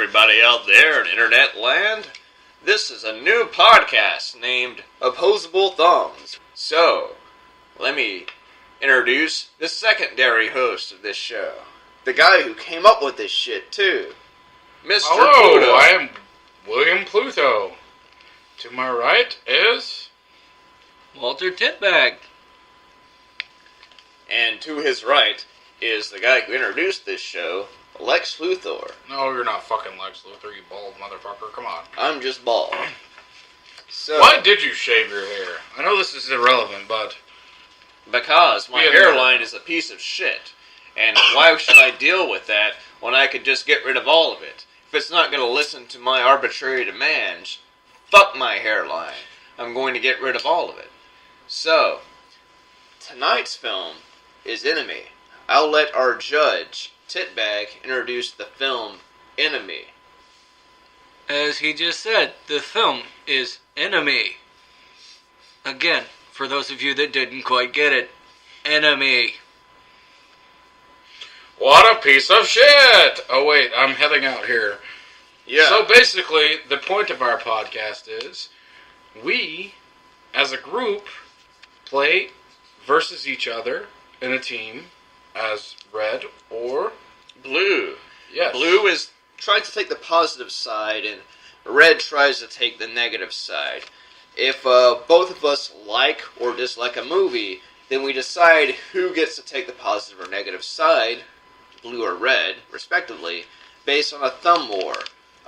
everybody out there in internet land. This is a new podcast named Apposable Thumbs. So, let me introduce the secondary host of this show. The guy who came up with this shit, too. Mr. Hello, Pluto. I am William Pluto. To my right is... Walter Titbag. And to his right is the guy who introduced this show, Lex Luthor. No, you're not fucking Lex Luthor, you bald motherfucker. Come on. I'm just bald. So, Why did you shave your hair? I know this is irrelevant, but... Because my hairline is a piece of shit. And why should I deal with that when I could just get rid of all of it? If it's not going to listen to my arbitrary demands, fuck my hairline. I'm going to get rid of all of it. So, tonight's film is Enemy. I'll let our judge, Titbag, introduce the film Enemy. As he just said, the film is Enemy. Again, for those of you that didn't quite get it, Enemy. What a piece of shit! Oh wait, I'm heading out here. Yeah. So basically, the point of our podcast is, we, as a group, play versus each other in a team as red or Blue. yes. Blue is trying to take the positive side, and red tries to take the negative side. If both of us like or dislike a movie, then we decide who gets to take the positive or negative side, blue or red, respectively, based on a thumb war.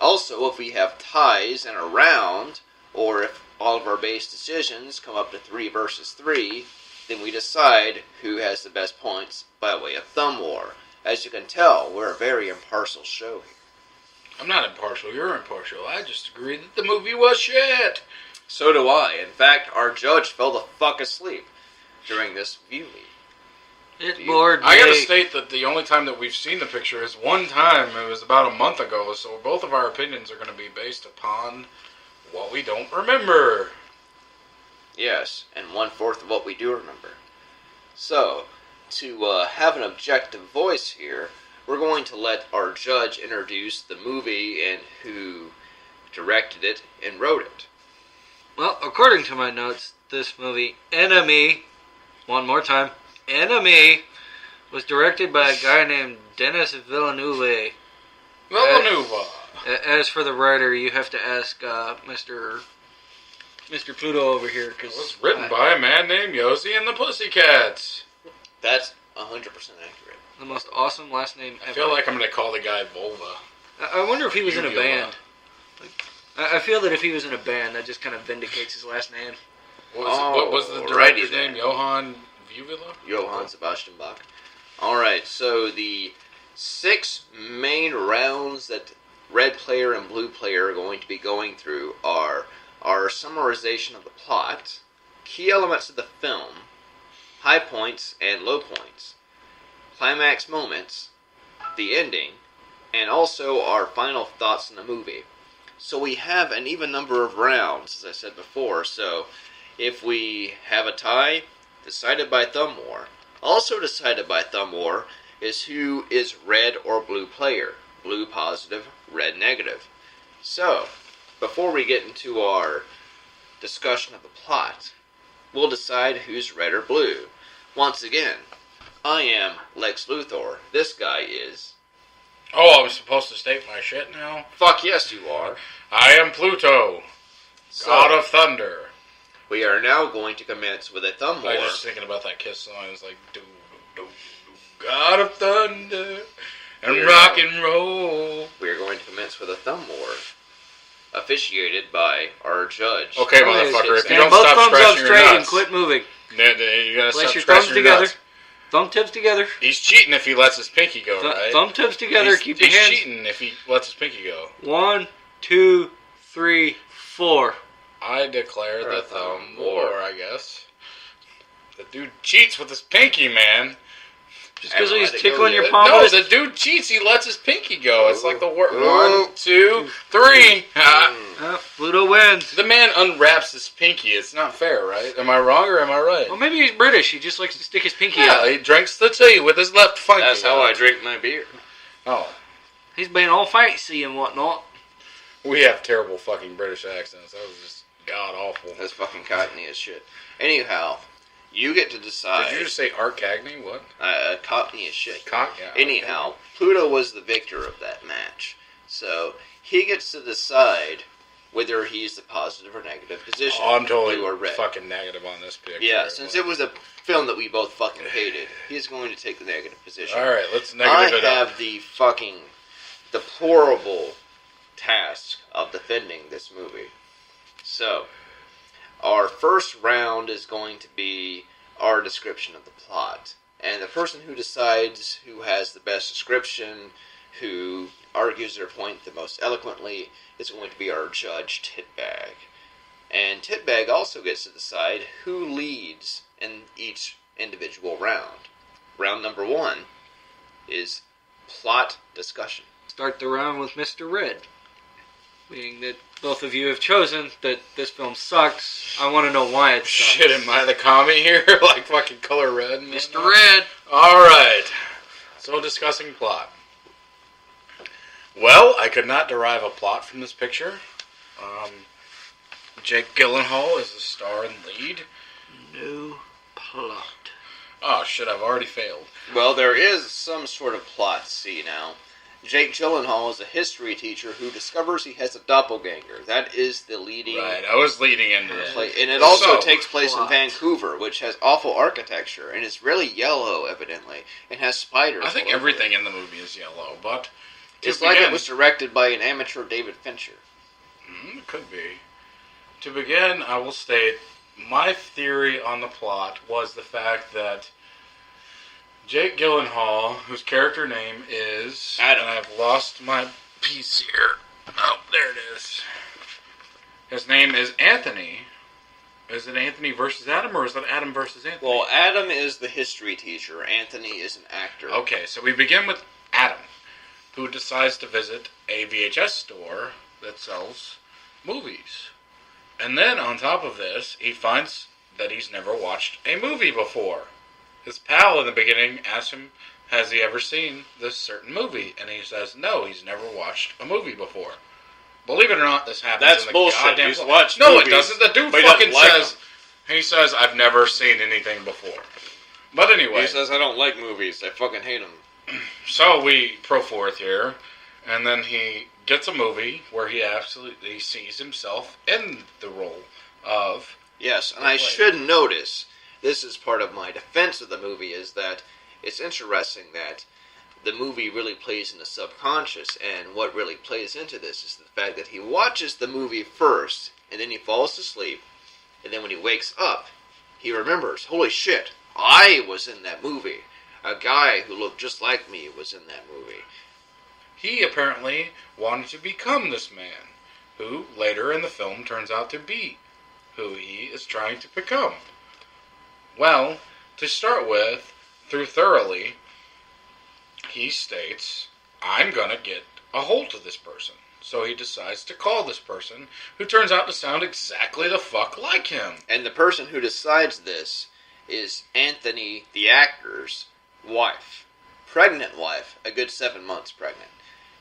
Also, if we have ties in a round, or if all of our base decisions come up to 3 versus 3, then we decide who has the best points by way of thumb war. As you can tell, we're a very impartial show here. I'm not impartial, you're impartial. I just agree that the movie was shit. So do I. In fact, our judge fell the fuck asleep during this viewing. It bored me. I gotta state that the only time that we've seen the picture is one time. It was about a month ago, so both of our opinions are going to be based upon what we don't remember. Yes, and 1/4 of what we do remember. So, to have an objective voice here, we're going to let our judge introduce the movie and who directed it and wrote it. Well, according to my notes, this movie, Enemy, one more time, Enemy, was directed by a guy named Denis Villeneuve. Villeneuve. As for the writer, you have to ask Mr. Pluto over here. It was written by a man named Yosie and the Pussycats. That's 100% accurate. The most awesome last name ever. I feel like I'm going to call the guy Volva. I wonder if he was in a Uvula. band. I feel that if he was in a band, that just kind of vindicates his last name. What was the director's name? Johann Uvula? Johann Sebastian Bach. Alright, so the 6 main rounds that red player and blue player are going to be going through are our summarization of the plot, key elements of the film, high points and low points, climax moments, the ending, and also our final thoughts on the movie. So we have an even number of rounds, as I said before, so if we have a tie, decided by thumb war. Also decided by thumb war is who is red or blue player. Blue positive, red negative. So, before we get into our discussion of the plot, we'll decide who's red or blue. Once again, I am Lex Luthor. This guy is... Oh, I'm supposed to state my shit now? Fuck yes, you are. I am Pluto, God of Thunder. We are now going to commence with a thumb war. I was just thinking about that Kiss song. It's like, do, God of Thunder and rock and roll. We are going to commence with a thumb war, officiated by our judge. Okay, motherfucker, if you Stand don't both stop thumbs up scratching your straight and nuts. quit moving. You gotta Place stop your scratching thumbs your together. nuts. Thumb tips together. He's cheating if he lets his pinky go, right? Thumb tips together. Keep your he's hands. cheating if he lets his pinky go. 1, 2, 3, 4. I declare the thumb war, I guess. The dude cheats with his pinky, man. Just because he's let it tickling go your yet. palm. No, with the his- dude cheats. He lets his pinky go. It's like the word. Oh. 1, 2, 3. Pluto wins. The man unwraps his pinky. It's not fair, right? Am I wrong or am I right? Well, maybe he's British. He just likes to stick his pinky Yeah, out. he drinks the tea with his left funky. That's how I drink my beer. Oh. He's being all fancy and whatnot. We have terrible fucking British accents. That was just god awful. That's fucking cockney as shit. Anyhow, you get to decide. Did you just say Art Cagney? What? Cockney as shit. Yeah, Anyhow, Pluto was the victor of that match. So, he gets to decide whether he's the positive or negative position. Oh, I'm totally blue or red. fucking negative on this picture. Yeah, since it was a film that we both fucking hated, he's going to take the negative position. Alright, let's negative it up. I have the fucking deplorable task of defending this movie. So, our first round is going to be our description of the plot. And the person who decides who has the best description, who argues their point the most eloquently, is going to be our judge, Titbag. And Titbag also gets to decide who leads in each individual round. Round number 1 is plot discussion. Start the round with Mr. Red. Being that both of you have chosen that this film sucks, I want to know why it sucks. Shit, am I the commie here? Like fucking color red? Mr. Red! Alright. So discussing plot. Well, I could not derive a plot from this picture. Jake Gyllenhaal is the star and lead. No plot. Oh shit, I've already failed. Well, there is some sort of plot, see now. Jake Gyllenhaal is a history teacher who discovers he has a doppelganger. That is the leading... Right, I was leading into it. And it also So, takes place plot. in Vancouver, which has awful architecture, and is really yellow, evidently, and has spiders. I think all over everything it. in the movie is yellow, but... It's like it was directed by an amateur David Fincher. It could be. To begin, I will state, my theory on the plot was the fact that Jake Gyllenhaal, whose character name is... Adam. And I've lost my piece here. Oh, there it is. His name is Anthony. Is it Anthony versus Adam, or is it Adam versus Anthony? Well, Adam is the history teacher. Anthony is an actor. Okay, so we begin with Adam, who decides to visit a VHS store that sells movies. And then, on top of this, he finds that he's never watched a movie before. His pal in the beginning asks him, has he ever seen this certain movie? And he says, no, he's never watched a movie before. Believe it or not, this happens That's in the bullshit. goddamn... He's watched No, movies, it doesn't. The dude but he doesn't fucking like says... them. He says, I've never seen anything before. But anyway... He says, I don't like movies. I fucking hate them. So we pro forth here, and then he gets a movie where he absolutely sees himself in the role of... Yes, and I should notice, this is part of my defense of the movie, is that it's interesting that the movie really plays in the subconscious, and what really plays into this is the fact that he watches the movie first, and then he falls asleep, and then when he wakes up, he remembers, holy shit, I was in that movie. A guy who looked just like me was in that movie. He apparently wanted to become this man, who later in the film turns out to be who he is trying to become. Well, to start with, through thoroughly, he states, I'm gonna get a hold of this person. So he decides to call this person, who turns out to sound exactly the fuck like him. And the person who decides this is Anthony, the actor's wife. Pregnant wife, a good 7 months pregnant.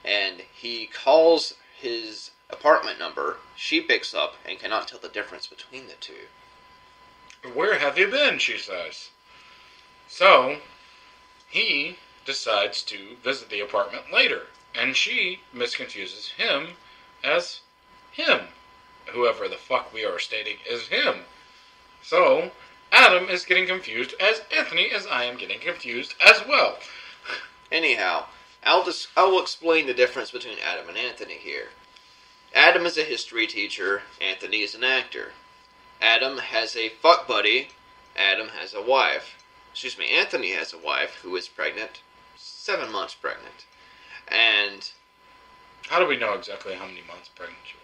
And he calls his apartment number, she picks up, and cannot tell the difference between the two. Where have you been, she says. So, he decides to visit the apartment later, and she misconfuses him as him. Whoever the fuck we are stating is him. So, Adam is getting confused as Anthony, as I am getting confused as well. Anyhow, I will explain the difference between Adam and Anthony here. Adam is a history teacher, Anthony is an actor. Adam has a fuck buddy, Adam has a wife. Anthony has a wife who is pregnant, 7 months pregnant. And... How do we know exactly how many months pregnant she was?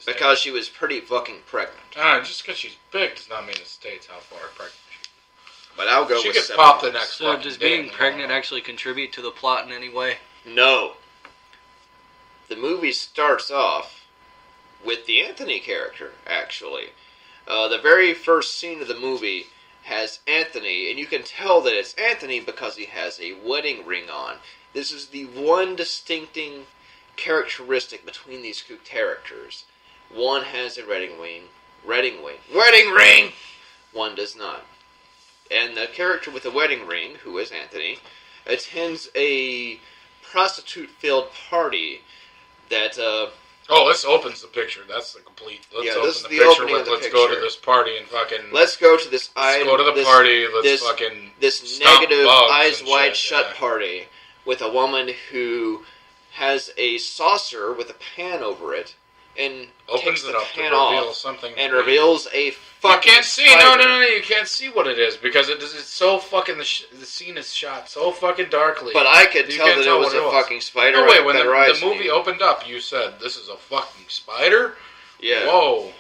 Because she was pretty fucking pregnant. Just because she's big does not mean it states how far pregnant she is. But I'll go she with could 7 pop the months. next So fucking does day being and pregnant all. actually contribute to the plot in any way? No. The movie starts off with the Anthony character, actually. The very first scene of the movie has Anthony, and you can tell that it's Anthony because he has a wedding ring on. This is the one distincting characteristic between these two characters. One has a wedding ring! One does not. And the character with the wedding ring, who is Anthony, attends a prostitute-filled party that, this opens the picture. That's the complete... Let's this is open the the picture opening with, of the let's picture. go to this party and fucking... Let's go to this... Let's go to the party, let's fucking... This stomp negative, bugs eyes and wide shit, shut party with a woman who has a saucer with a pan over it and opens takes it the up to pan reveal off something. and reveals a fucking You can't see. spider. No. You can't see what it is because it's so fucking. The scene is shot so fucking darkly. But I could You tell can't that tell it was what a it was. fucking spider. No, wait. When better the eyes than movie you. opened up, you said this is a fucking spider. Yeah. Whoa.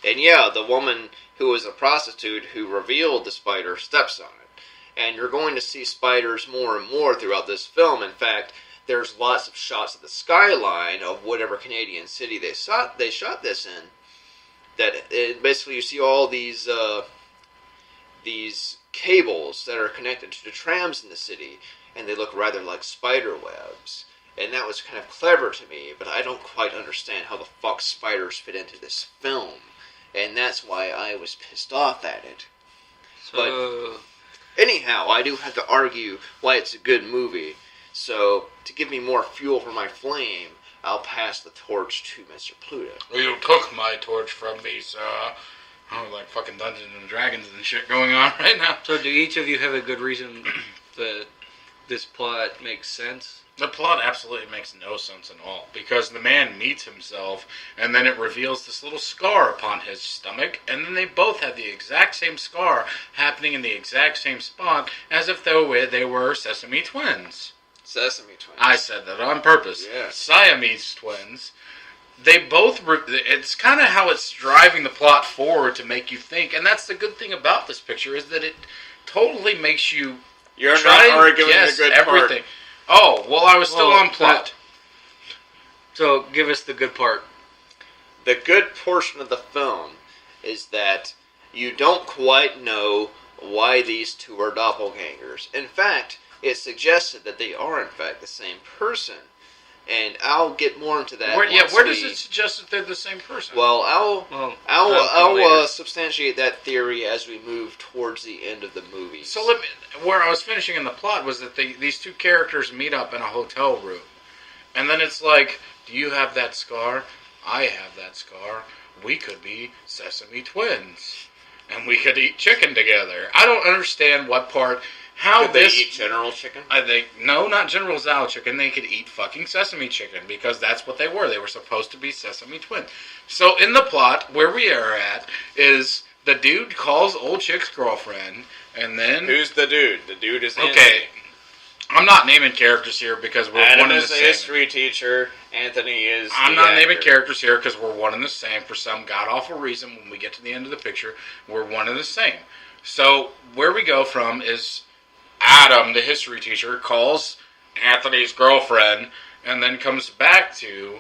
And yeah, the woman who was a prostitute who revealed the spider steps on it. And you're going to see spiders more and more throughout this film. In fact, there's lots of shots of the skyline of whatever Canadian city they shot this in. That basically you see all these cables that are connected to the trams in the city, and they look rather like spider webs. And that was kind of clever to me, but I don't quite understand how the fuck spiders fit into this film. And that's why I was pissed off at it. So, Anyhow, I do have to argue why it's a good movie. So, to give me more fuel for my flame, I'll pass the torch to Mr. Pluto. You took my torch from me, sir. Oh, like fucking Dungeons and Dragons and shit going on right now. so do each of you have a good reason that this plot makes sense? The plot absolutely makes no sense at all, because the man meets himself, and then it reveals this little scar upon his stomach, and then they both have the exact same scar happening in the exact same spot, as if they were Sesame twins. Sesame Twins. I said that on purpose. Yeah. Siamese twins. They both... it's kind of how it's driving the plot forward to make you think, and that's the good thing about this picture, is that it totally makes you You're try not and arguing guess the good everything. part. Oh, well, I was still on plot. So give us the good part. The good portion of the film is that you don't quite know why these two are doppelgangers. In fact, it's suggested that they are, in fact, the same person. And I'll get more into that. Where does it suggest that they're the same person? Well, I'll later. substantiate that theory as we move towards the end of the movie. So where I was finishing in the plot was that these two characters meet up in a hotel room. And then it's like, do you have that scar? I have that scar. We could be Sesame twins. And we could eat chicken together. I don't understand what part... How Could they eat General Chicken? I think no, not General Tso chicken. They could eat fucking sesame chicken because that's what they were. They were supposed to be Sesame twins. So in the plot, where we are at is the dude calls old chick's girlfriend, and then Who's the dude? The dude is okay. Anthony. I'm not naming characters here because we're Adam one and the is a same. history teacher. Anthony is. I'm the not actor. naming characters here because we're one and the same. For some god awful reason, when we get to the end of the picture, we're one and the same. So where we go from is Adam, the history teacher, calls Anthony's girlfriend, and then comes back to,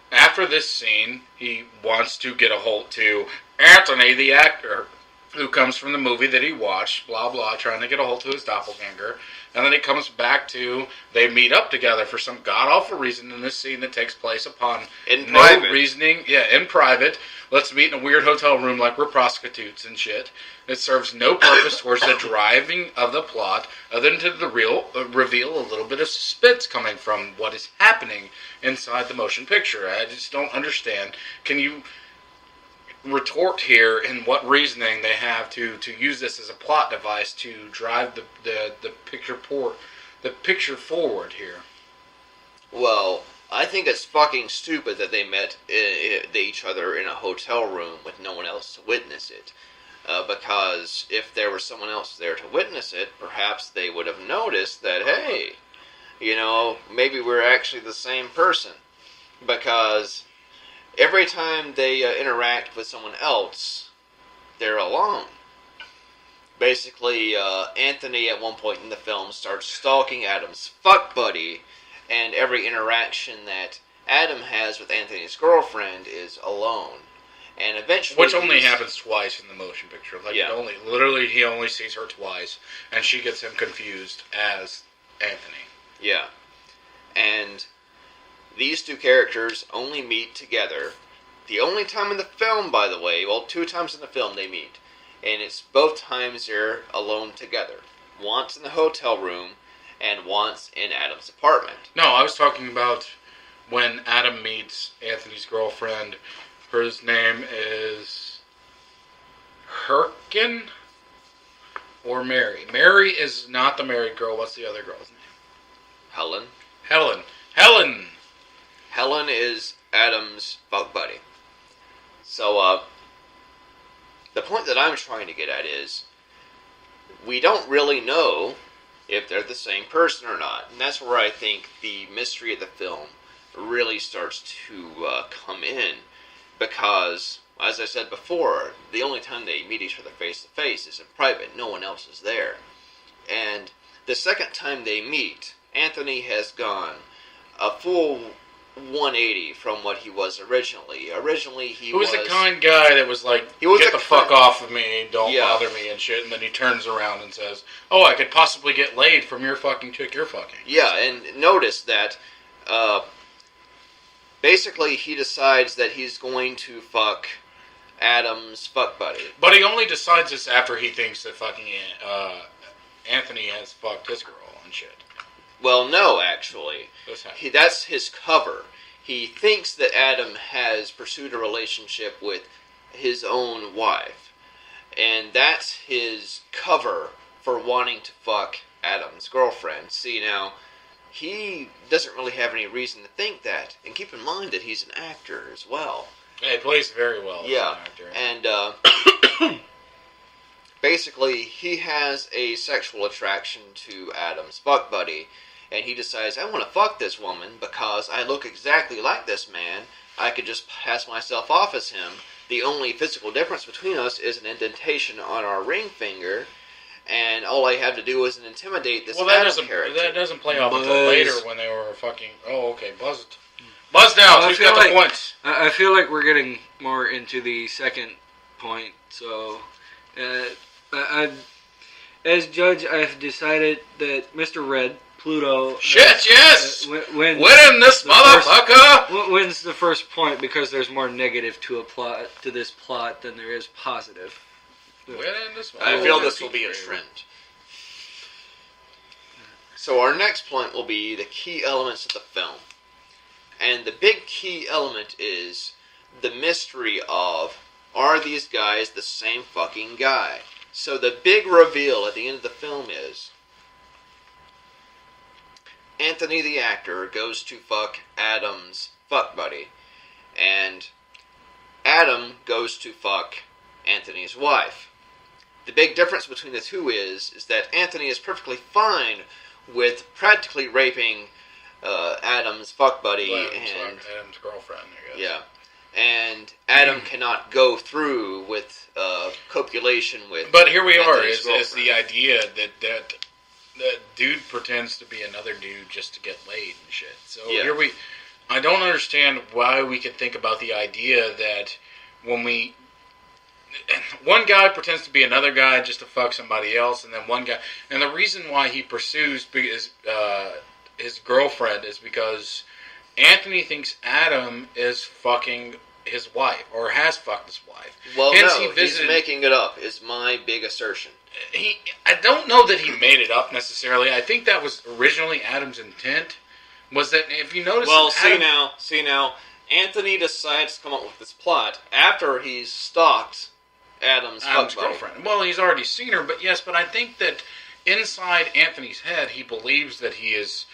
after this scene, he wants to get a hold to Anthony, the actor, who comes from the movie that he watched, blah, blah, trying to get a hold to his doppelganger. And then it comes back to, they meet up together for some god-awful reason in this scene that takes place upon In no private. reasoning. Yeah, in private. Let's meet in a weird hotel room like we're prostitutes and shit. It serves no purpose towards the driving of the plot other than to reveal a little bit of suspense coming from what is happening inside the motion picture. I just don't understand. Can you retort here in what reasoning they have to use this as a plot device to drive the picture forward here? Well, I think it's fucking stupid that they met each other in a hotel room with no one else to witness it. Because if there was someone else there to witness it, perhaps they would have noticed that, hey, maybe we're actually the same person. Because every time they interact with someone else, they're alone. Basically, Anthony at one point in the film starts stalking Adam's fuck buddy, and every interaction that Adam has with Anthony's girlfriend is alone. And eventually... Which only happens twice in the motion picture. Like, Yeah. he only sees her twice, and she gets him confused as Anthony. Yeah. And these two characters only meet together. The only time in the film, by the way, well, 2 times in the film they meet. And it's both times they're alone together. Once in the hotel room, and once in Adam's apartment. No, I was talking about when Adam meets Anthony's girlfriend. Her name is Herkin or Mary. Mary is not the married girl. What's the other girl's name? Helen. Helen! Helen is Adam's fuck buddy. So, the point that I'm trying to get at is, we don't really know if they're the same person or not. And that's where I think the mystery of the film really starts to come in. Because, as I said before, the only time they meet each other face to face is in private. No one else is there. And the second time they meet, Anthony has gone a full 180 from what he was originally. Originally, he was the kind guy that was like, get the fuck off of me, don't bother me and shit, and then he turns around and says, oh, I could possibly get laid from your fucking chick you're fucking. Yeah, and notice that, basically he decides that he's going to fuck Adam's fuck buddy. But he only decides this after he thinks that fucking Anthony has fucked his girl and shit. Well, no, actually. That's his cover. He thinks that Adam has pursued a relationship with his own wife. And that's his cover for wanting to fuck Adam's girlfriend. See, now, he doesn't really have any reason to think that. And keep in mind that he's an actor as well. Yeah, he plays very well as an actor. And, basically, he has a sexual attraction to Adam's fuck buddy. And he decides, I want to fuck this woman because I look exactly like this man. I could just pass myself off as him. The only physical difference between us is an indentation on our ring finger. And all I have to do is intimidate this character. That doesn't play off until later when they were fucking... Oh, okay, buzzed. Buzzed out, who's got the points? I feel like we're getting more into the second point. So, as judge, I've decided that Mr. Red... Pluto. Shit, yes! Winning this motherfucker! Wins the first point because there's more negative to this plot than there is positive. I feel this will be a trend. So our next point will be the key elements of the film. And the big key element is the mystery of, are these guys the same fucking guy? So the big reveal at the end of the film is, Anthony the actor goes to fuck Adam's fuck buddy, and Adam goes to fuck Anthony's wife. The big difference between the two is that Anthony is perfectly fine with practically raping Adam's fuck buddy and Adam's girlfriend, I guess. Yeah, and Adam cannot go through with copulation with. But here we are. Is the idea that dude pretends to be another dude just to get laid and shit. So I don't understand why we could think about the idea that when one guy pretends to be another guy just to fuck somebody else, and then one guy, and the reason why he pursues his girlfriend is because Anthony thinks Adam is fucking his wife, or has fucked his wife. Well, no, he's making it up, is my big assertion. I don't know that he made it up necessarily. I think that was originally Adam's intent. Was that, if you notice... Well, see now, Anthony decides to come up with this plot after he's stalked Adam's girlfriend. Well, he's already seen her, but I think that inside Anthony's head, he believes that he's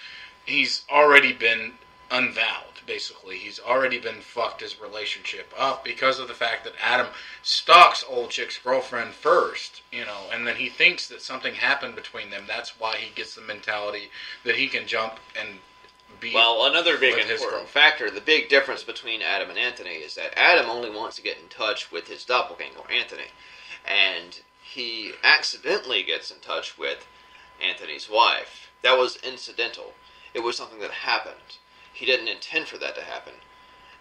already been unvowed. Basically, he's already been fucked his relationship up because of the fact that Adam stalks old chick's girlfriend first, and then he thinks that something happened between them. That's why he gets the mentality that he can jump and be. Well, another big important factor, the big difference between Adam and Anthony is that Adam only wants to get in touch with his doppelganger, Anthony, and he accidentally gets in touch with Anthony's wife. That was incidental. It was something that happened. He didn't intend for that to happen.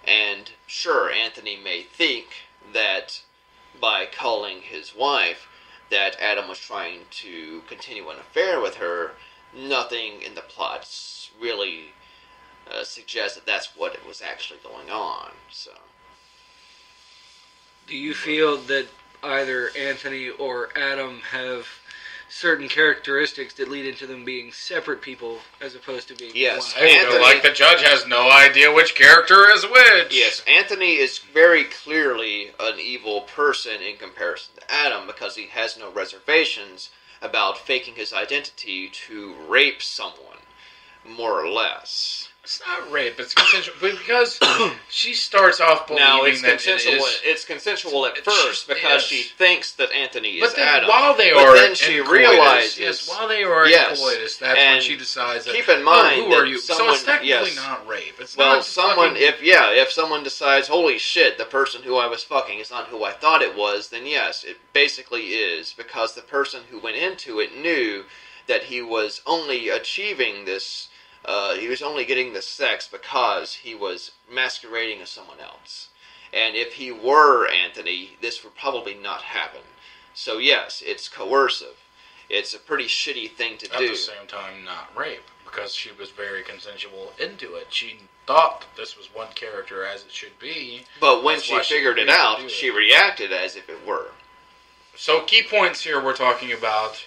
And sure, Anthony may think that by calling his wife that Adam was trying to continue an affair with her, nothing in the plot's really suggest that that's what was actually going on. So, Do you feel that either Anthony or Adam have certain characteristics that lead into them being separate people as opposed to being yes, one? I feel like the judge has no idea which character is which. Yes, Anthony is very clearly an evil person in comparison to Adam because he has no reservations about faking his identity to rape someone, more or less. It's not rape. It's consensual because she starts off believing Now, it's that consensual. it is. It's consensual at first because she thinks that Anthony is But then Adam. while they but are then she in realizes, coitus, while they are in coitus, that's when she decides that. Keep in mind, who are you? Someone, so it's technically yes. not rape. It's well, not someone, fucking, if someone decides, holy shit, the person who I was fucking is not who I thought it was, then yes, it basically is because the person who went into it knew that he was only achieving this. He was only getting the sex because he was masquerading as someone else. And if he were Anthony, this would probably not happen. So yes, it's coercive. It's a pretty shitty thing to do. At the same time, not rape, because she was very consensual into it. She thought that this was one character as it should be. But when That's she why figured it agreed to out, do it. she reacted as if it were. So key points here we're talking about,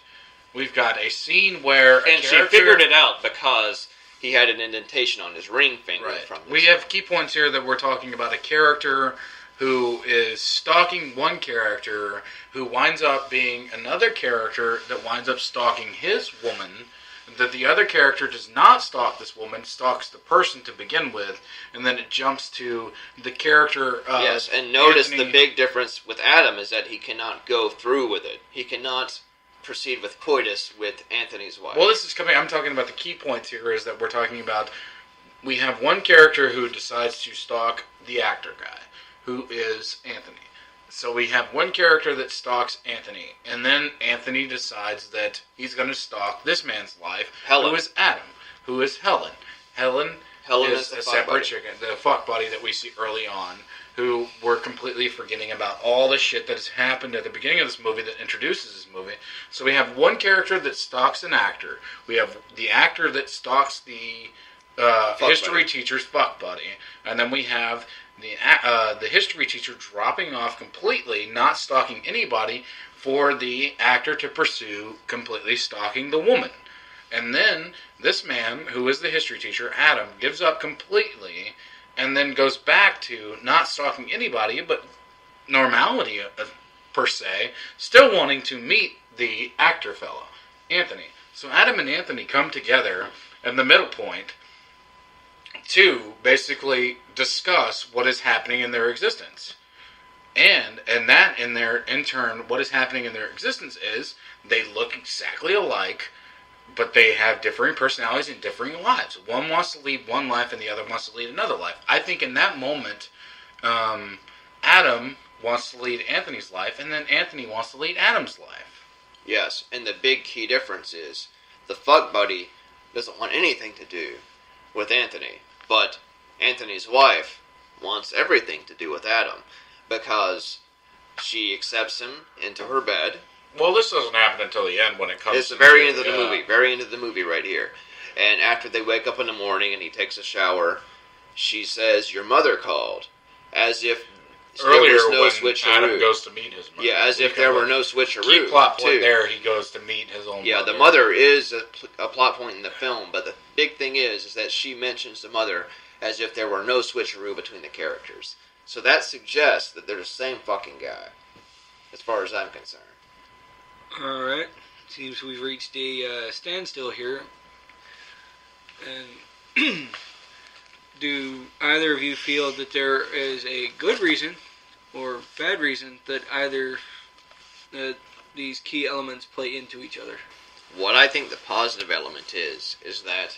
we've got a scene where a And she character... figured it out because he had an indentation on his ring finger from this. We have key points here that we're talking about a character who is stalking one character who winds up being another character that winds up stalking his woman, that the other character does not stalk this woman, stalks the person to begin with, and then it jumps to the character of Yes, and notice Anthony. the big difference with Adam is that he cannot go through with it. He cannot proceed with coitus with Anthony's wife. Well, this is coming. I'm talking about the key points here. Is that we're talking about? We have one character who decides to stalk the actor guy, who is Anthony. So we have one character that stalks Anthony, and then Anthony decides that he's going to stalk this man's life, Helen. who is Adam, who is Helen. Helen is the a fuck separate buddy. chicken, the fuck buddy that we see early on, who we're completely forgetting about all the shit that has happened at the beginning of this movie that introduces this movie. So we have one character that stalks an actor. We have the actor that stalks the history teacher's fuck buddy. And then we have the history teacher dropping off completely, not stalking anybody, for the actor to pursue completely stalking the woman. And then this man, who is the history teacher, Adam, gives up completely and then goes back to not stalking anybody, but normality per se, still wanting to meet the actor fellow, Anthony. So Adam and Anthony come together at the middle point to basically discuss what is happening in their existence. And that, in turn, what is happening in their existence is they look exactly alike, but they have differing personalities and differing lives. One wants to lead one life and the other wants to lead another life. I think in that moment, Adam wants to lead Anthony's life, and then Anthony wants to lead Adam's life. Yes, and the big key difference is the fuck buddy doesn't want anything to do with Anthony, but Anthony's wife wants everything to do with Adam because she accepts him into her bed. Well, this doesn't happen until the end when it comes It's to the very end of the movie. Very end of the movie right here. And after they wake up in the morning and he takes a shower, she says, "Your mother called," as if Earlier, there was no when switcheroo. Adam goes to meet his mother. Yeah, as if there were no switcheroo. Key plot point too. there, he goes to meet his own Yeah, mother. the mother is a plot point in the film, but the big thing is that she mentions the mother as if there were no switcheroo between the characters. So that suggests that they're the same fucking guy, as far as I'm concerned. Alright. Seems we've reached a standstill here. And do either of you feel that there is a good reason or bad reason that either these key elements play into each other? What I think the positive element is that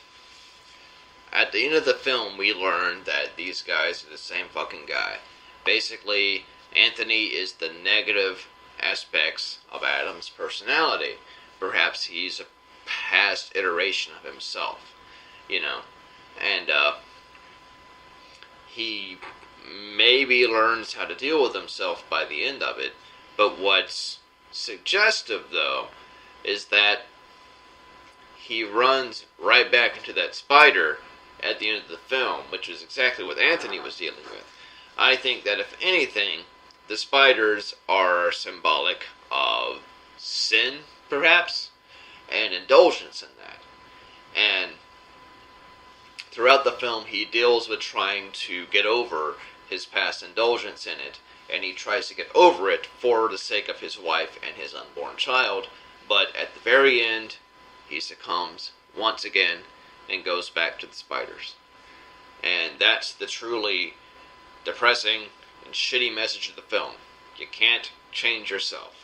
at the end of the film, we learn that these guys are the same fucking guy. Basically, Anthony is the negative aspects of Adam's personality. Perhaps he's a past iteration of himself, you know. And he maybe learns how to deal with himself by the end of it. But what's suggestive, though, is that he runs right back into that spider at the end of the film, which is exactly what Anthony was dealing with. I think that if anything, the spiders are symbolic of sin, perhaps, and indulgence in that. And throughout the film, he deals with trying to get over his past indulgence in it, and he tries to get over it for the sake of his wife and his unborn child, but at the very end, he succumbs once again and goes back to the spiders. And that's the truly depressing and shitty message of the film. You can't change yourself.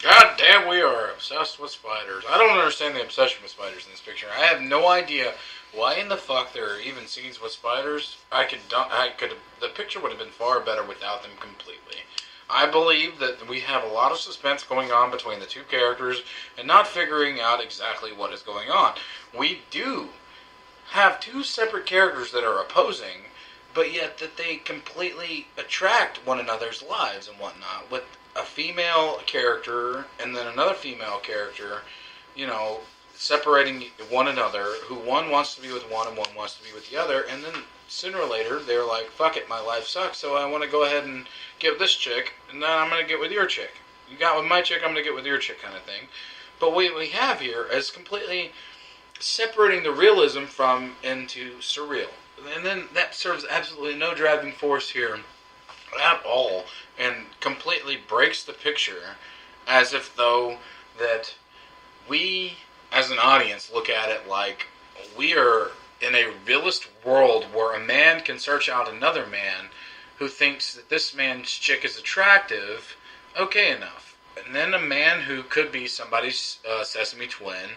God damn, we are obsessed with spiders. I don't understand the obsession with spiders in this picture. I have no idea why in the fuck there are even scenes with spiders. The picture would have been far better without them completely. I believe that we have a lot of suspense going on between the two characters and not figuring out exactly what is going on. We do have two separate characters that are opposing, but yet that they completely attract one another's lives and whatnot, with a female character and then another female character, separating one another, who one wants to be with one and one wants to be with the other, and then sooner or later they're like, fuck it, my life sucks, so I want to go ahead and get with this chick, and then I'm going to get with your chick. You got with my chick, I'm going to get with your chick, kind of thing. But what we have here is completely separating the realism from into surreal. And then that serves absolutely no driving force here at all, and completely breaks the picture, as if though that we as an audience look at it like we are in a realist world where a man can search out another man who thinks that this man's chick is attractive, okay enough. And then a man who could be somebody's sesame twin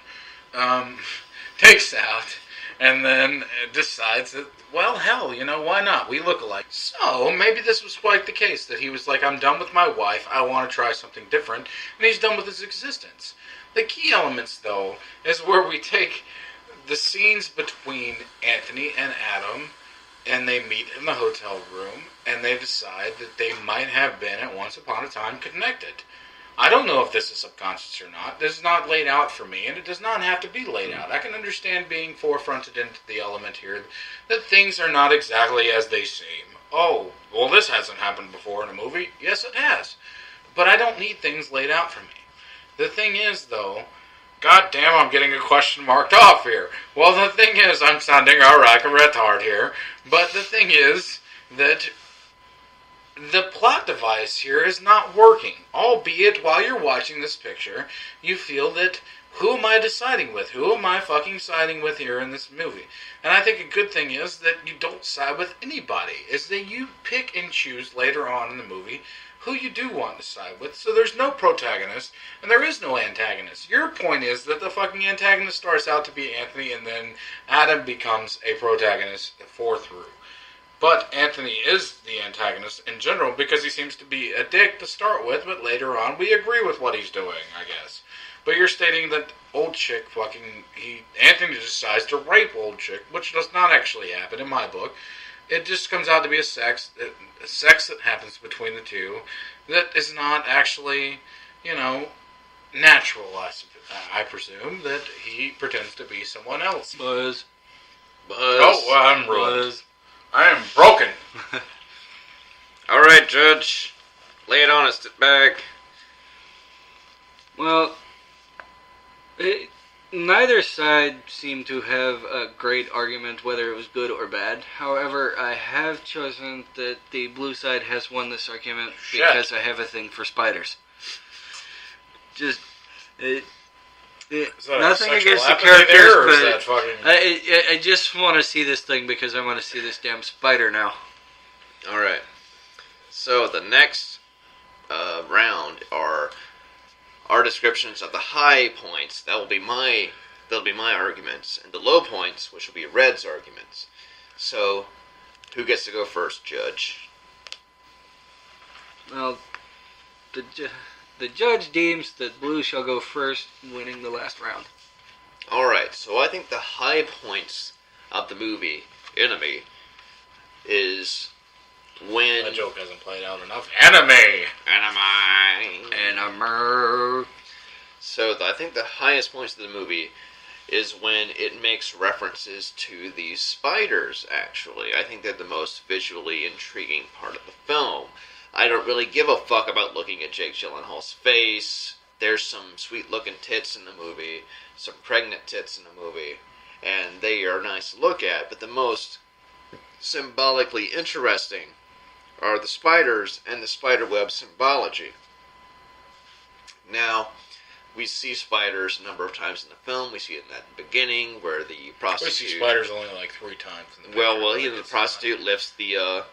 takes out and then decides that, well, hell, why not? We look alike. So, maybe this was quite the case, that he was like, I'm done with my wife, I want to try something different, and he's done with his existence. The key elements, though, is where we take the scenes between Anthony and Adam, and they meet in the hotel room, and they decide that they might have been, at once upon a time, connected. I don't know if this is subconscious or not. This is not laid out for me, and it does not have to be laid out. I can understand being forefronted into the element here that things are not exactly as they seem. Oh, well, this hasn't happened before in a movie. Yes, it has. But I don't need things laid out for me. The thing is, though, god damn, I'm getting a question marked off here. Well, the thing is, I'm sounding like a retard here, but the thing is that the plot device here is not working. Albeit, while you're watching this picture, you feel that, who am I deciding with? Who am I fucking siding with here in this movie? And I think a good thing is that you don't side with anybody. Is that you pick and choose later on in the movie who you do want to side with. So there's no protagonist, and there is no antagonist. Your point is that the fucking antagonist starts out to be Anthony, and then Adam becomes a protagonist through. But Anthony is the antagonist in general because he seems to be a dick to start with, but later on we agree with what he's doing, I guess. But you're stating that old chick Anthony decides to rape old chick, which does not actually happen in my book. It just comes out to be a sex that happens between the two that is not actually, natural, I presume, that he pretends to be someone else. Buzz. Oh, well, I'm ruined. I am broken. Alright, Judge. Lay it on us, bag. Well, neither side seemed to have a great argument whether it was good or bad. However, I have chosen that the blue side has won this argument because I have a thing for spiders. Nothing against the characters, but I just want to see this thing because I want to see this damn spider now. Alright. So the next round are our descriptions of the high points. That'll be my arguments, and the low points, which will be Red's arguments. So, who gets to go first, Judge? Well, the judge deems that blue shall go first, winning the last round. Alright, so I think the high points of the movie, Enemy, is when... That joke hasn't played out enough. Enemy! So I think the highest points of the movie is when it makes references to these spiders, actually. I think they're the most visually intriguing part of the film. I don't really give a fuck about looking at Jake Gyllenhaal's face. There's some sweet-looking tits in the movie, some pregnant tits in the movie, and they are nice to look at, but the most symbolically interesting are the spiders and the spiderweb symbology. Now, we see spiders a number of times in the film. We see it in that beginning where the prostitute... We see spiders only like 3 times in the picture. Well, the prostitute lifts the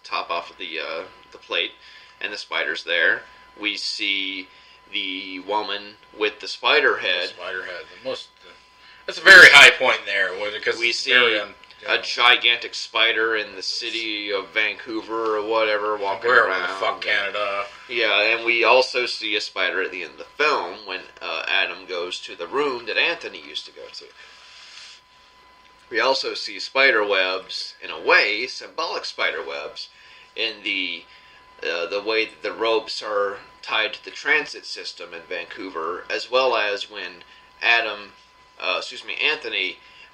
top off of the plate, and the spider's there. We see the woman with the spider head. The spider head. That's a very high point there, because we see a gigantic spider in the city of Vancouver or whatever walking around. Wherever the fuck Canada. Yeah, and we also see a spider at the end of the film when Adam goes to the room that Anthony used to go to. We also see spider webs, in a way, symbolic spider webs, in the way that the ropes are tied to the transit system in Vancouver, as well as when Anthony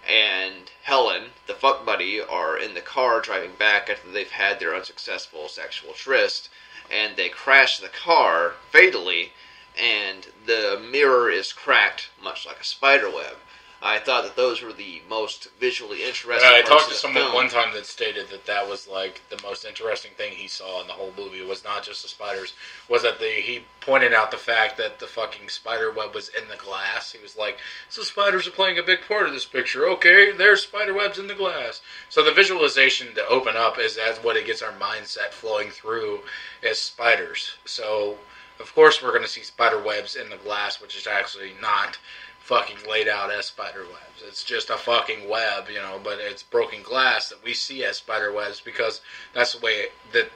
and Helen, the fuck buddy, are in the car driving back after they've had their unsuccessful sexual tryst, and they crash the car fatally, and the mirror is cracked, much like a spider web. I thought that those were the most visually interesting I parts talked of to the someone film. one time that stated that was like the most interesting thing he saw in the whole movie. It was not just the spiders, was that he pointed out the fact that the fucking spider web was in the glass. He was like, so spiders are playing a big part of this picture. Okay, there's spider webs in the glass. So the visualization to open up is that's what it gets our mindset flowing through as spiders. So, of course, we're going to see spider webs in the glass, which is actually not fucking laid out as spider webs. It's just a fucking web, but it's broken glass that we see as spider webs because that's the way that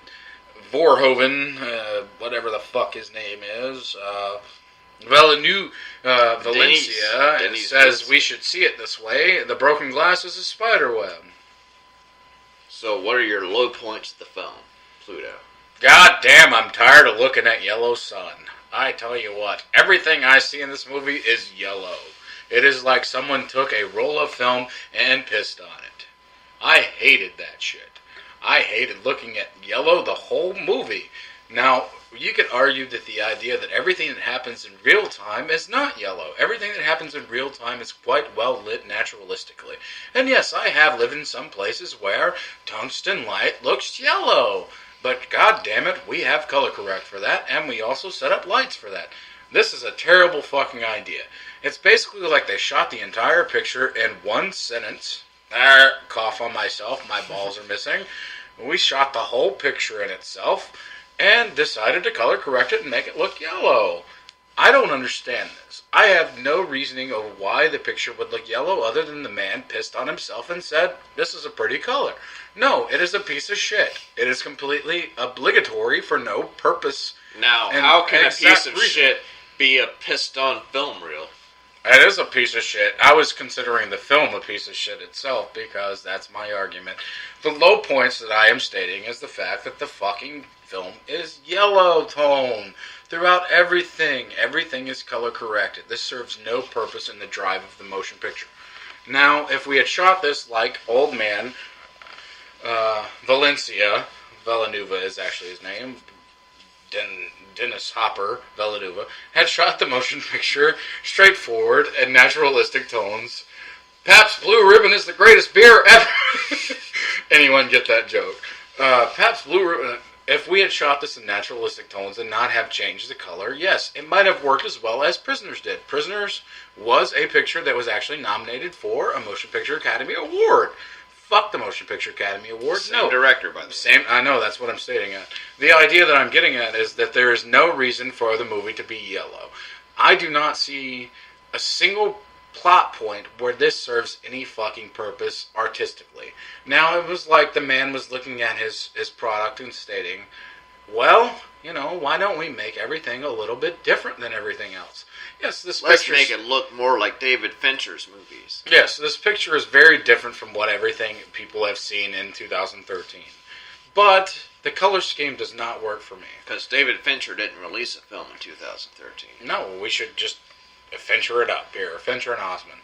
Verhoeven, whatever the fuck his name is, Villeneuve, Valencia, Denis says we should see it this way. The broken glass is a spider web. So what are your low points of the film, Pluto? God damn, I'm tired of looking at yellow sun. I tell you what, everything I see in this movie is yellow. It is like someone took a roll of film and pissed on it. I hated that shit. I hated looking at yellow the whole movie. Now, you could argue that the idea that everything that happens in real time is not yellow. Everything that happens in real time is quite well lit naturalistically. And yes, I have lived in some places where tungsten light looks yellow. But god damn it, we have color correct for that, and we also set up lights for that. This is a terrible fucking idea. It's basically like they shot the entire picture in one sentence. Cough on myself, my balls are missing. We shot the whole picture in itself, and decided to color correct it and make it look yellow. I don't understand this. I have no reasoning of why the picture would look yellow other than the man pissed on himself and said, this is a pretty color. No, it is a piece of shit. It is completely obligatory for no purpose. Now, how can a piece of shit be a pissed on film reel? It is a piece of shit. I was considering the film a piece of shit itself because that's my argument. The low points that I am stating is the fact that the fucking film is yellow tone throughout everything. Everything is color corrected. This serves no purpose in the drive of the motion picture. Now, if we had shot this like old man Valencia, Villeneuve is actually his name, Denis Villeneuve, had shot the motion picture straightforward and naturalistic tones. Pabst Blue Ribbon is the greatest beer ever. Anyone get that joke? Pabst Blue Ribbon. If we had shot this in naturalistic tones and not have changed the color, yes, it might have worked as well as Prisoners did. Prisoners was a picture that was actually nominated for a Motion Picture Academy Award. Fuck the Motion Picture Academy Award. Same director, by the way. Same. I know, that's what I'm stating at. The idea that I'm getting at is that there is no reason for the movie to be yellow. I do not see a single plot point where this serves any fucking purpose artistically. Now, it was like the man was looking at his product and stating, well, why don't we make everything a little bit different than everything else? Yes, Let's make it look more like David Fincher's movies. Yes, this picture is very different from what everything people have seen in 2013. But the color scheme does not work for me. Because David Fincher didn't release a film in 2013. No, we should just Fincher it up here. Fincher and Osmond.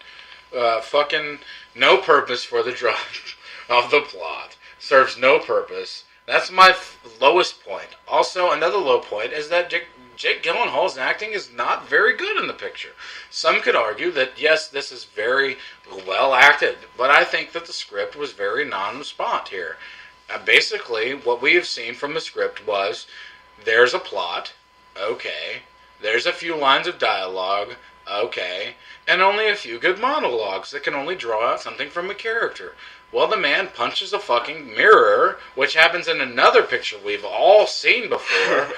fucking no purpose for the drive of the plot. Serves no purpose. That's my lowest point. Also, another low point is that Jake Gyllenhaal's acting is not very good in the picture. Some could argue that, yes, this is very well acted, but I think that the script was very non-response here. Basically, what we have seen from the script was, there's a plot, okay, there's a few lines of dialogue, okay, and only a few good monologues that can only draw out something from a character. Well, the man punches a fucking mirror, which happens in another picture we've all seen before.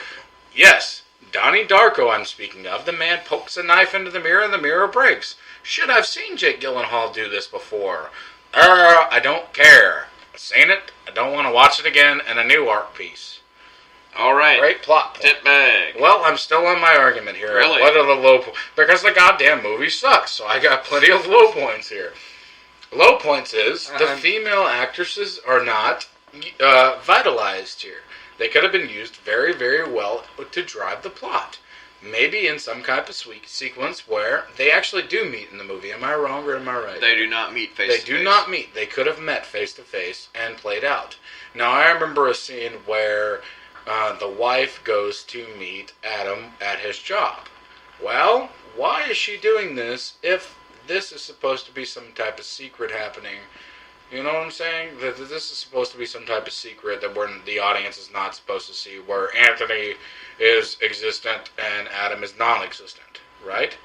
Yes, Donnie Darko I'm speaking of. The man pokes a knife into the mirror and the mirror breaks. Shit, I've seen Jake Gyllenhaal do this before. I don't care. I've seen it. I don't want to watch it again in a new art piece. All right. Great plot point. Tip bag. Well, I'm still on my argument here. Really? What are the low points? Because the goddamn movie sucks, so I got plenty of low points here. Low points is the female actresses are not vitalized here. They could have been used very, very well to drive the plot. Maybe in some kind of sequence where they actually do meet in the movie. Am I wrong or am I right? They do not meet face to face. They do not meet. They could have met face to face and played out. Now, I remember a scene where the wife goes to meet Adam at his job. Well, why is she doing this if this is supposed to be some type of secret happening? You know what I'm saying? That this is supposed to be some type of secret that the audience is not supposed to see, where Anthony is existent and Adam is non-existent, right?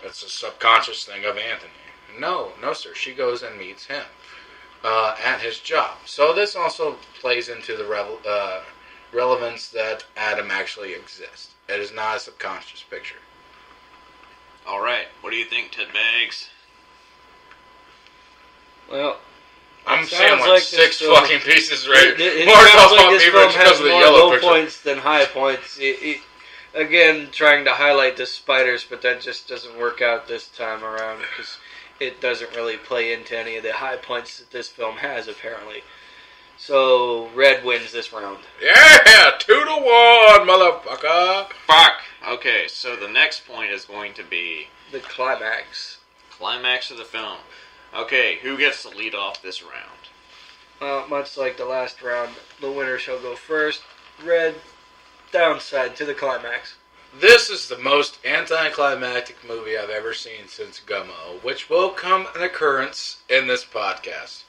It's a subconscious thing of Anthony. No, sir. She goes and meets him at his job. So this also plays into the relevance that Adam actually exists. It is not a subconscious picture. All right. What do you think, Ted Bags? Well, I'm saying like six film, fucking pieces right. It more sounds like this film has of the more yellow low picture. points than high points. Again, trying to highlight the spiders, but that just doesn't work out this time around because it doesn't really play into any of the high points that this film has, apparently. So, Red wins this round. Yeah! 2-1, motherfucker! Fuck! Okay, so the next point is going to be The climax. Climax of the film. Okay, who gets to lead off this round? Well, much like the last round, the winner shall go first. Red, downside to the climax. This is the most anticlimactic movie I've ever seen since Gummo, which will come an occurrence in this podcast.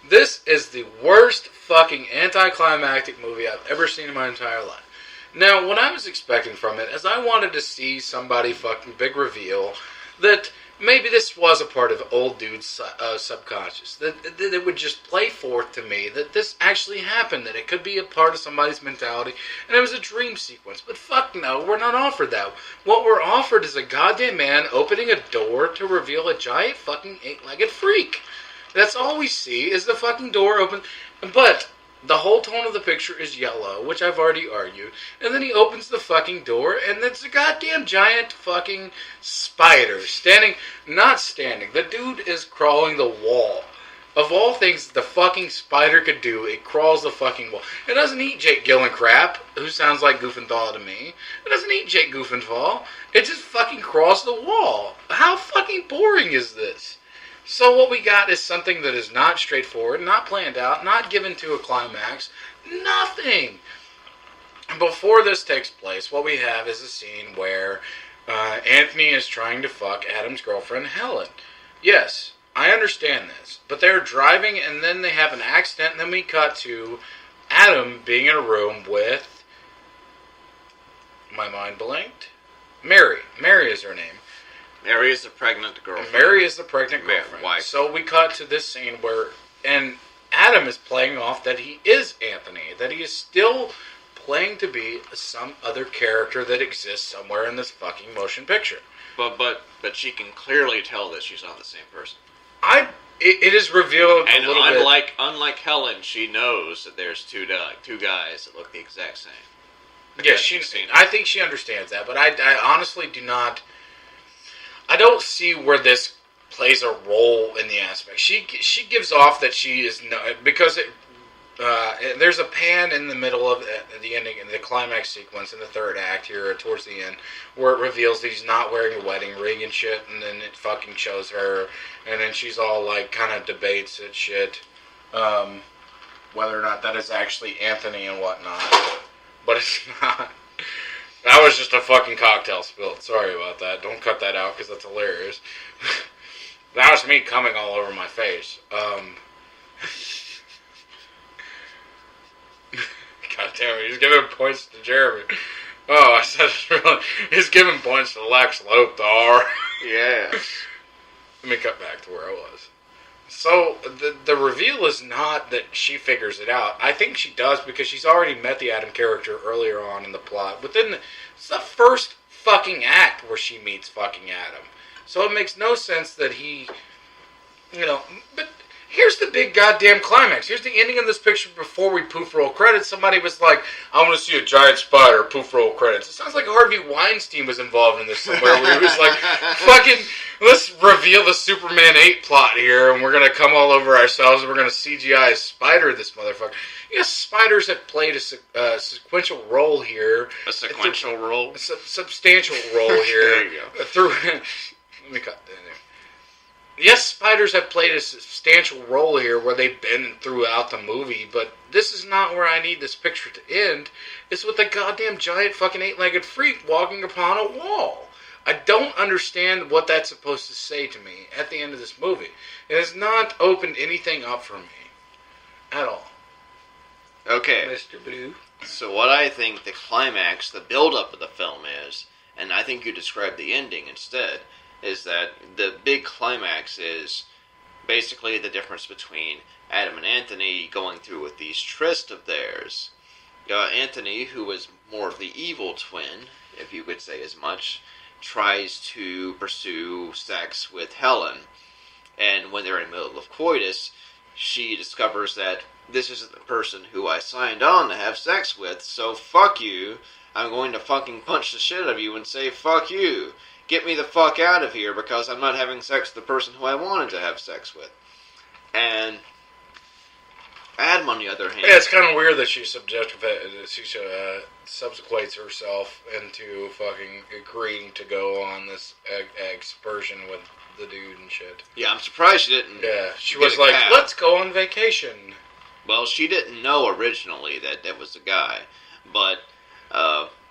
This is the worst fucking anticlimactic movie I've ever seen in my entire life. Now, what I was expecting from it is I wanted to see somebody fucking big reveal that maybe this was a part of old dude's subconscious. That it would just play forth to me that this actually happened, that it could be a part of somebody's mentality, and it was a dream sequence. But fuck no, we're not offered that. What we're offered is a goddamn man opening a door to reveal a giant fucking 8-legged freak. That's all we see is the fucking door open. But the whole tone of the picture is yellow, which I've already argued. And then he opens the fucking door, and it's a goddamn giant fucking spider. Not standing. The dude is crawling the wall. Of all things the fucking spider could do, it crawls the fucking wall. It doesn't eat Jake Gyllenhaal, who sounds like Goofenthal to me. It doesn't eat Jake Goofenthal. It just fucking crawls the wall. How fucking boring is this? So what we got is something that is not straightforward, not planned out, not given to a climax, nothing. Before this takes place, what we have is a scene where Anthony is trying to fuck Adam's girlfriend, Helen. Yes, I understand this, but they're driving and then they have an accident, and then we cut to Adam being in a room with, my mind blanked, Mary. Mary is her name. Mary is the pregnant girlfriend. Mary is the pregnant girlfriend. Wife. So we cut to this scene where, and Adam is playing off that he is Anthony, that he is still playing to be some other character that exists somewhere in this fucking motion picture. But she can clearly tell that she's not the same person. It is revealed and a little bit. Unlike Helen, she knows that there's two guys that look the exact same. Yes, I think she understands that, but I honestly do not. I don't see where this plays a role in the aspect. She gives off that she is no, because there's a pan in the middle of the ending, the climax sequence in the third act here towards the end, where it reveals that he's not wearing a wedding ring and shit, and then it fucking shows her, and then she's all like, kind of debates it shit, whether or not that is actually Anthony and whatnot, but it's not. That was just a fucking cocktail spilled. Sorry about that. Don't cut that out because that's hilarious. That was me coming all over my face. God damn it, he's giving points to Jeremy. Oh, I said it really. He's giving points to Lex Lothar. Yeah. Let me cut back to where I was. So, the reveal is not that she figures it out. I think she does because she's already met the Adam character earlier on in the plot. It's the first fucking act where she meets fucking Adam. So it makes no sense that he, but here's the big goddamn climax. Here's the ending of this picture before we poof roll credits. Somebody was like, I want to see a giant spider, poof roll credits. It sounds like Harvey Weinstein was involved in this somewhere where he was like, fucking, let's reveal the Superman 8 plot here and we're going to come all over ourselves and we're going to CGI a spider this motherfucker. Yes, spiders have played a sequential role here. A sequential role? A substantial role here. There you go. Let me cut that in. Yes, spiders have played a substantial role here where they've been throughout the movie, but this is not where I need this picture to end. It's with a goddamn giant fucking 8-legged freak walking upon a wall. I don't understand what that's supposed to say to me at the end of this movie. It has not opened anything up for me. At all. Okay. Mr. Blue. So what I think the climax, the build-up of the film is, and I think you described the ending instead, is that the big climax is basically the difference between Adam and Anthony going through with these trysts of theirs. Anthony, who was more of the evil twin, if you could say as much, tries to pursue sex with Helen. And when they're in the middle of coitus, she discovers that this isn't the person who I signed on to have sex with, so fuck you. I'm going to fucking punch the shit out of you and say fuck you. Get me the fuck out of here because I'm not having sex with the person who I wanted to have sex with. And Adam, on the other hand... Yeah, it's kind of weird that she subsequates herself into fucking agreeing to go on this excursion with the dude and shit. Yeah, I'm surprised she didn't... Yeah, she was like, let's go on vacation. Well, she didn't know originally that that was the guy. But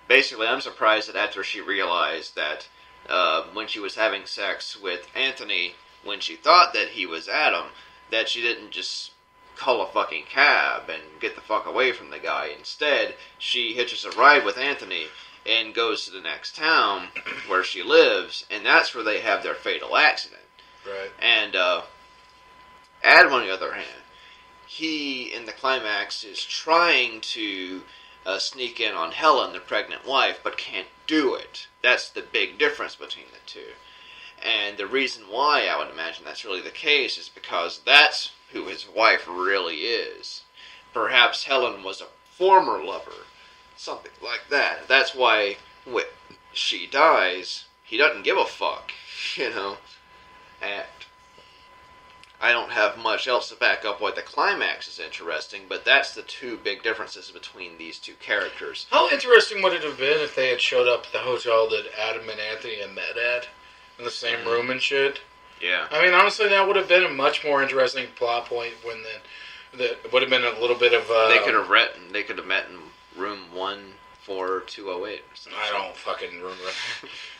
basically, I'm surprised that after she realized that when she was having sex with Anthony, when she thought that he was Adam, that she didn't just call a fucking cab and get the fuck away from the guy. Instead, she hitches a ride with Anthony and goes to the next town where she lives, and that's where they have their fatal accident. Right. And Adam, on the other hand, he, in the climax, is trying to sneak in on Helen, the pregnant wife, but can't do it. That's the big difference between the two. And the reason why I would imagine that's really the case is because that's who his wife really is. Perhaps Helen was a former lover, something like that. That's why when she dies, he doesn't give a fuck, And I don't have much else to back up why the climax is interesting, but that's the two big differences between these two characters. How interesting would it have been if they had showed up at the hotel that Adam and Anthony had met at, in the same room and shit? Yeah. I mean, honestly, that would have been a much more interesting plot point when that would have been a little bit of... They could have met in room 14208 or something. I don't fucking remember.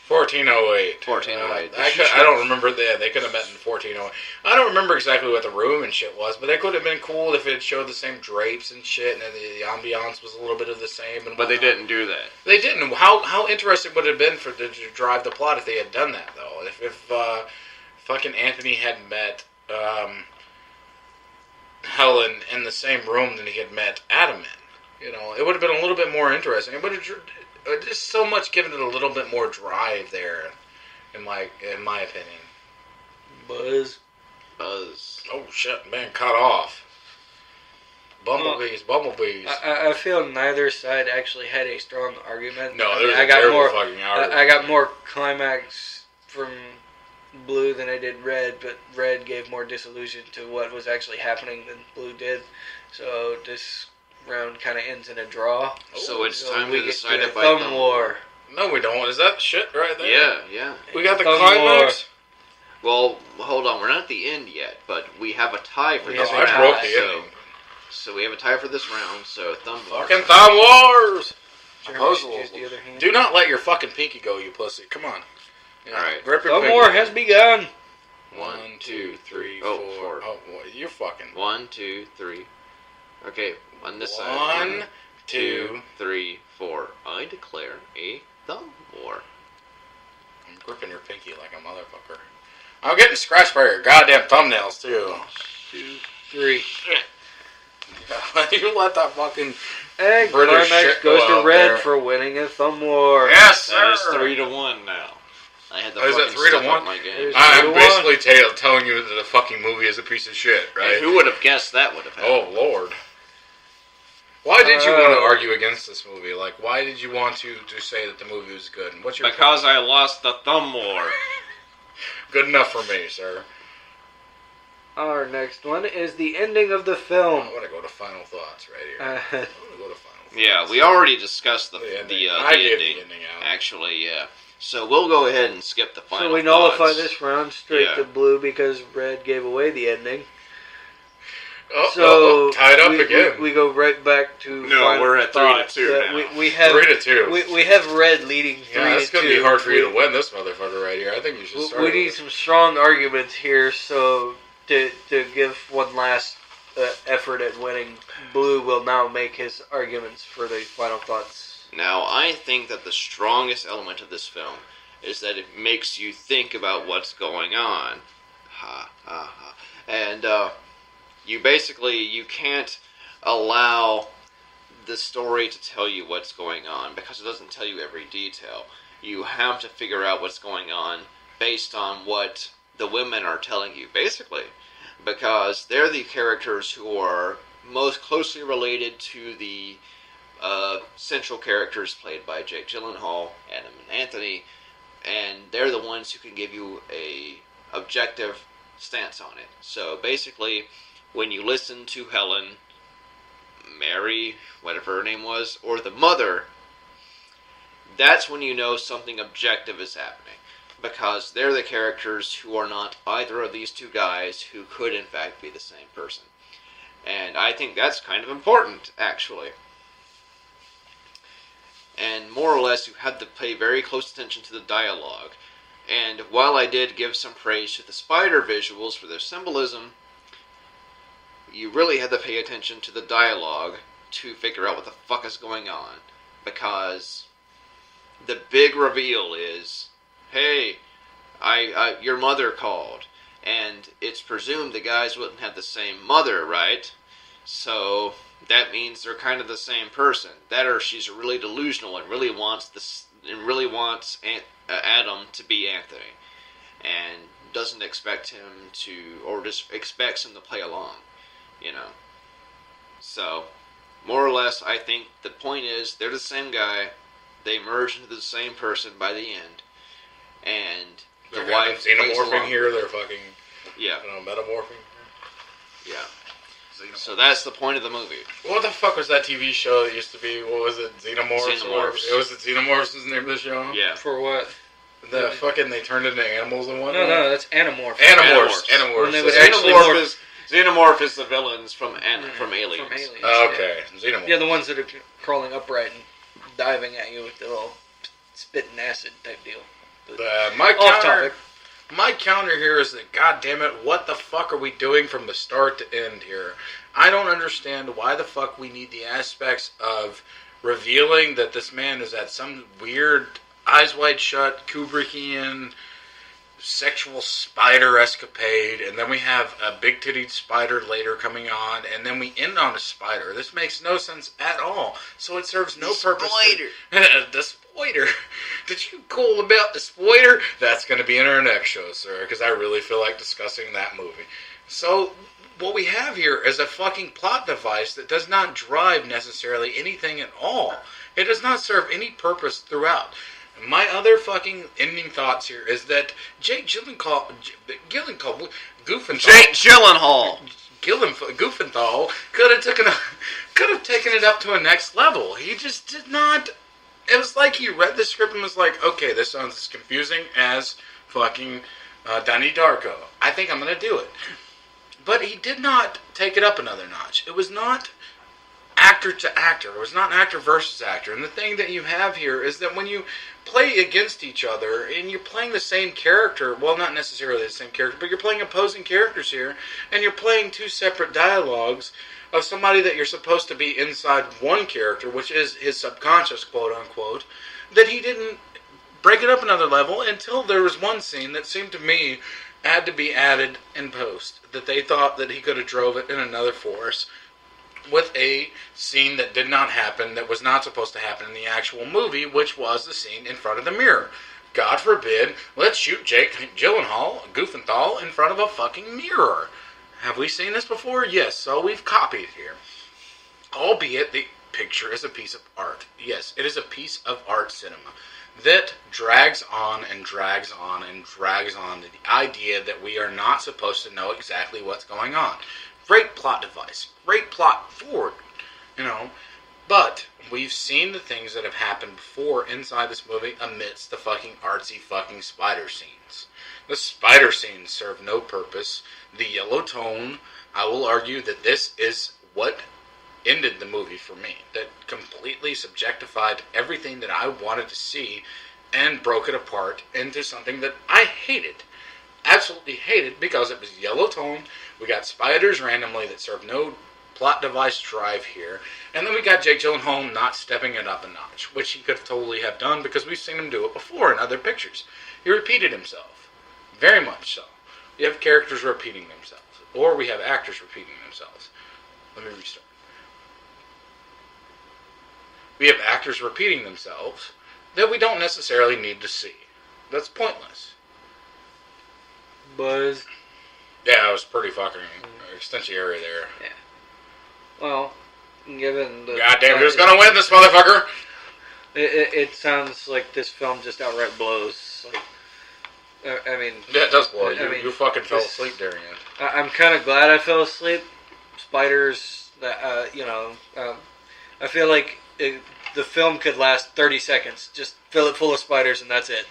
1408. 1408. I don't remember that. They could have met in 1408. I don't remember exactly what the room and shit was, but that could have been cool if it showed the same drapes and shit, and the ambiance was a little bit of the same. And but they didn't do that. They didn't. How interesting would it have been to drive the plot if they had done that, though? If fucking Anthony had met Helen in the same room that he had met Adam in. It would have been a little bit more interesting. It would have just so much given it a little bit more drive there, in my opinion. Buzz. Oh shit, man, cut off. Bumblebees. I feel neither side actually had a strong argument. No, I got more fucking argument. I got more climax from blue than I did red, but red gave more disillusion to what was actually happening than blue did. So this round kind of ends in a draw. So it's time we to get decide to it a by thumb war. No, we don't. Is that shit right there? Yeah, yeah. We got the Thumb climax. Well, hold on. We're not at the end yet, but we have a tie for We this have round. a I broke the so, ending. so we have a tie for this round. So thumb war. Fucking Thumb Wars! Jeremy Apposable. should use the other hand. Do not let your fucking pinky go, you pussy. Come on. Yeah. Alright. Grip your Thumb pinky. war has begun. 1, 2, 3, 4. Oh, boy, you're fucking. 1, 2, 3. Okay, on this side. 1, 2. 3, 4. I declare a thumb war. I'm gripping your pinky like a motherfucker. I'm getting scratched by your goddamn thumbnails, too. 2, 3. You let that fucking... And British climax shit goes go to out red there. for winning a thumb war. Yes, sir! That is 3-1 now. I had the Is it fucking 3 to step 1? up my game. There's- I'm 3-1. basically telling you that the fucking movie is a piece of shit, right? And who would have guessed that would have happened? Oh, Lord. Why did you want to argue against this movie? Like, why did you want to say that the movie was good? And what's your Because I lost the thumb war. Good enough for me, sir. Our next one is the ending of the I film. want to go to final thoughts right here. Uh, I want to go to final thoughts. Yeah, we already discussed the ending. the I gave ending. the ending out. Actually, yeah. So we'll go ahead and skip the final so we nullify thoughts. this round straight Yeah. to blue because red gave away the ending. Oh, tied up again. We go right back to No, final we're at thoughts. 3-2 now. We have 3-2. we have red leading 3-2. Yeah, it's going to be hard for you to win this motherfucker right here. I think you should start We with need it. some strong arguments here, so to give one last effort at winning, blue will now make his arguments for the final thoughts. Now, I think that the strongest element of this film is that it makes you think about what's going on. Ha, ha, ha. And, you can't allow the story to tell you what's going on because it doesn't tell you every detail. You have to figure out what's going on based on what the women are telling you, basically. Because they're the characters who are most closely related to the central characters played by Jake Gyllenhaal, Adam and Anthony, and they're the ones who can give you a objective stance on it. So basically, when you listen to Helen, Mary, whatever her name was, or the mother, that's when you know something objective is happening. Because they're the characters who are not either of these two guys who could in fact be the same person. And I think that's kind of important, actually. And more or less, you had to pay very close attention to the dialogue. And while I did give some praise to the spider visuals for their symbolism, you really had to pay attention to the dialogue to figure out what the fuck is going on. Because the big reveal is, hey, your mother called. And it's presumed the guys wouldn't have the same mother, right? So that means they're kind of the same person. That or she's really delusional and really wants Adam to be Anthony, and doesn't expect him to, or just expects him to play along, you know. So more or less, I think the point is they're the same guy. They merge into the same person by the end, and the They're wife plays xenomorphing along. here. They're fucking, Yeah, metamorphing. yeah. So that's the point of the movie. What the fuck was that TV show that used to be? What was it? Xenomorphs? Xenomorphs. It was the Xenomorphs was the name of the show? Yeah. For what? The fucking, they turned into animals and whatnot? No, that's Animorph. Animorphs. When they was So actually Xenomorph is the villains from Aliens. From Aliens. okay, Xenomorphs. Yeah, the ones that are crawling upright and diving at you with the little spitting acid type deal. My Off counter, topic. my counter here is that, god damn it, what the fuck are we doing from the start to end here? I don't understand why the fuck we need the aspects of revealing that this man is at some weird, eyes wide shut, Kubrickian, sexual spider escapade, and then we have a big-titted spider later coming on, and then we end on a spider. This makes no sense at all. So it serves no purpose. The spoiler. Did you cool about the spoiler? That's going to be in our next show, sir, because I really feel like discussing that movie. So what we have here is a fucking plot device that does not drive necessarily anything at all. It does not serve any purpose throughout. My other fucking ending thoughts here is that Jake Gyllenhaal, Jake Gyllenhaal. Goofenthal could have taken it up to a next level. He just did not. It was like he read the script and was like, okay, this sounds as confusing as fucking Donnie Darko. I think I'm going to do it. But he did not take it up another notch. It was not actor to actor. It was not actor versus actor. And the thing that you have here is that when you play against each other and you're playing the same character, well, not necessarily the same character, but you're playing opposing characters here, and you're playing two separate dialogues of somebody that you're supposed to be inside one character, which is his subconscious, quote unquote, that he didn't break it up another level until there was one scene that seemed to me had to be added in post, that they thought that he could have drove it in another force with a scene that did not happen, that was not supposed to happen in the actual movie, which was the scene in front of the mirror. God forbid, let's shoot Jake Gyllenhaal, Goofenthal, in front of a fucking mirror. Have we seen this before? Yes, so we've copied here. Albeit the picture is a piece of art. Yes, it is a piece of art cinema that drags on and drags on and drags on the idea that we are not supposed to know exactly what's going on. Great plot device. Great plot forward. But we've seen the things that have happened before inside this movie amidst the fucking artsy fucking spider scenes. The spider scenes serve no purpose. The yellow tone, I will argue that this is what ended the movie for me. That completely subjectified everything that I wanted to see and broke it apart into something that I hated. Absolutely hated, because it was yellow tone. We got spiders randomly that serve no plot device drive here. And then we got Jake Gyllenhaal not stepping it up a notch, which he could totally have done because we've seen him do it before in other pictures. He repeated himself. Very much so. You have characters repeating themselves. Or we have actors repeating themselves. Let me restart. We have actors repeating themselves that we don't necessarily need to see. That's pointless. Buzz. Yeah, it was pretty fucking extensiary there. Yeah. Well, given the... Goddamn, who's gonna win this motherfucker? It sounds like this film just outright blows. Like, I mean... Yeah, it does blow. You fucking fell asleep during it. I'm kind of glad I fell asleep. Spiders, I feel like the film could last 30 seconds. Just fill it full of spiders and that's it.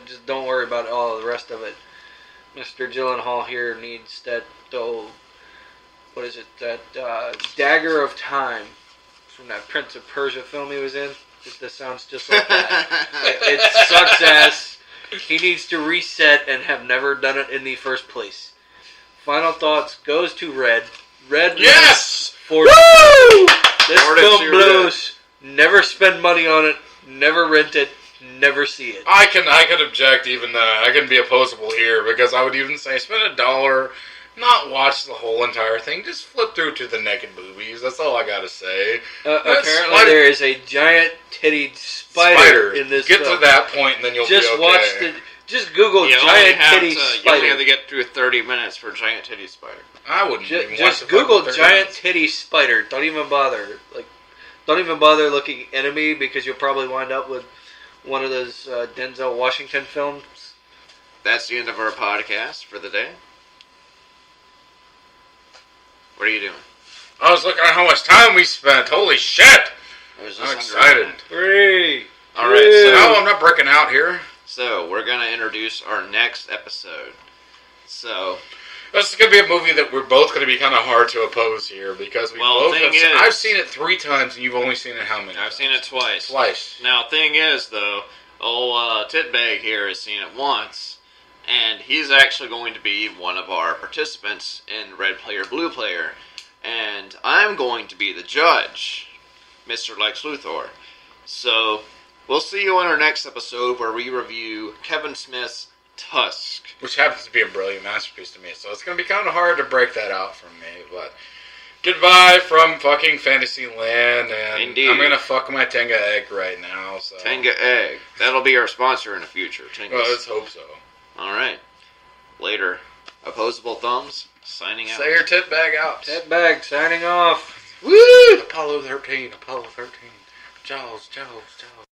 Just don't worry about all the rest of it. Mr. Gyllenhaal here needs that, what is it, that Dagger of Time from that Prince of Persia film he was in. This sounds just like that. It sucks ass. He needs to reset and have never done it in the first place. Final thoughts goes to Red. Red. Yes! Woo! This film blows. Never spend money on it. Never rent it. Never see it. I can object even that. I can be opposable here because I would even say spend $1, not watch the whole entire thing. Just flip through to the naked boobies. That's all I gotta say. Apparently there is a giant tittied spider in this film. Get to that point and then you'll just be okay. Just Google giant titty spider. You only have to get through 30 minutes for giant titty spider. I wouldn't just Google giant titty spider. Don't even bother. Don't even bother looking Enemy because you'll probably wind up with one of those Denzel Washington films. That's the end of our podcast for the day. What are you doing? I was looking at how much time we spent. Holy shit! I'm excited. 3. Alright, so now I'm not breaking out here. So, we're going to introduce our next episode. So, this is going to be a movie that we're both going to be kind of hard to oppose here because I've seen it 3 times and you've only seen it how many I've seen it twice. Twice. Now, thing is, though, old Titbag here has seen it once, and he's actually going to be one of our participants in Red Player, Blue Player, and I'm going to be the judge, Mr. Lex Luthor. So, we'll see you on our next episode where we review Kevin Smith's Tusk. Which happens to be a brilliant masterpiece to me, so it's going to be kind of hard to break that out from me, but goodbye from fucking Fantasyland, and indeed. I'm going to fuck my Tenga egg right now. So. Tenga egg. That'll be our sponsor in the future. Well, let's hope so. Alright. Later. Opposable Thumbs, signing out. Say your tit bag out. Tit bag, signing off. Woo! Apollo 13, Apollo 13. Jaws, Jaws, Jaws.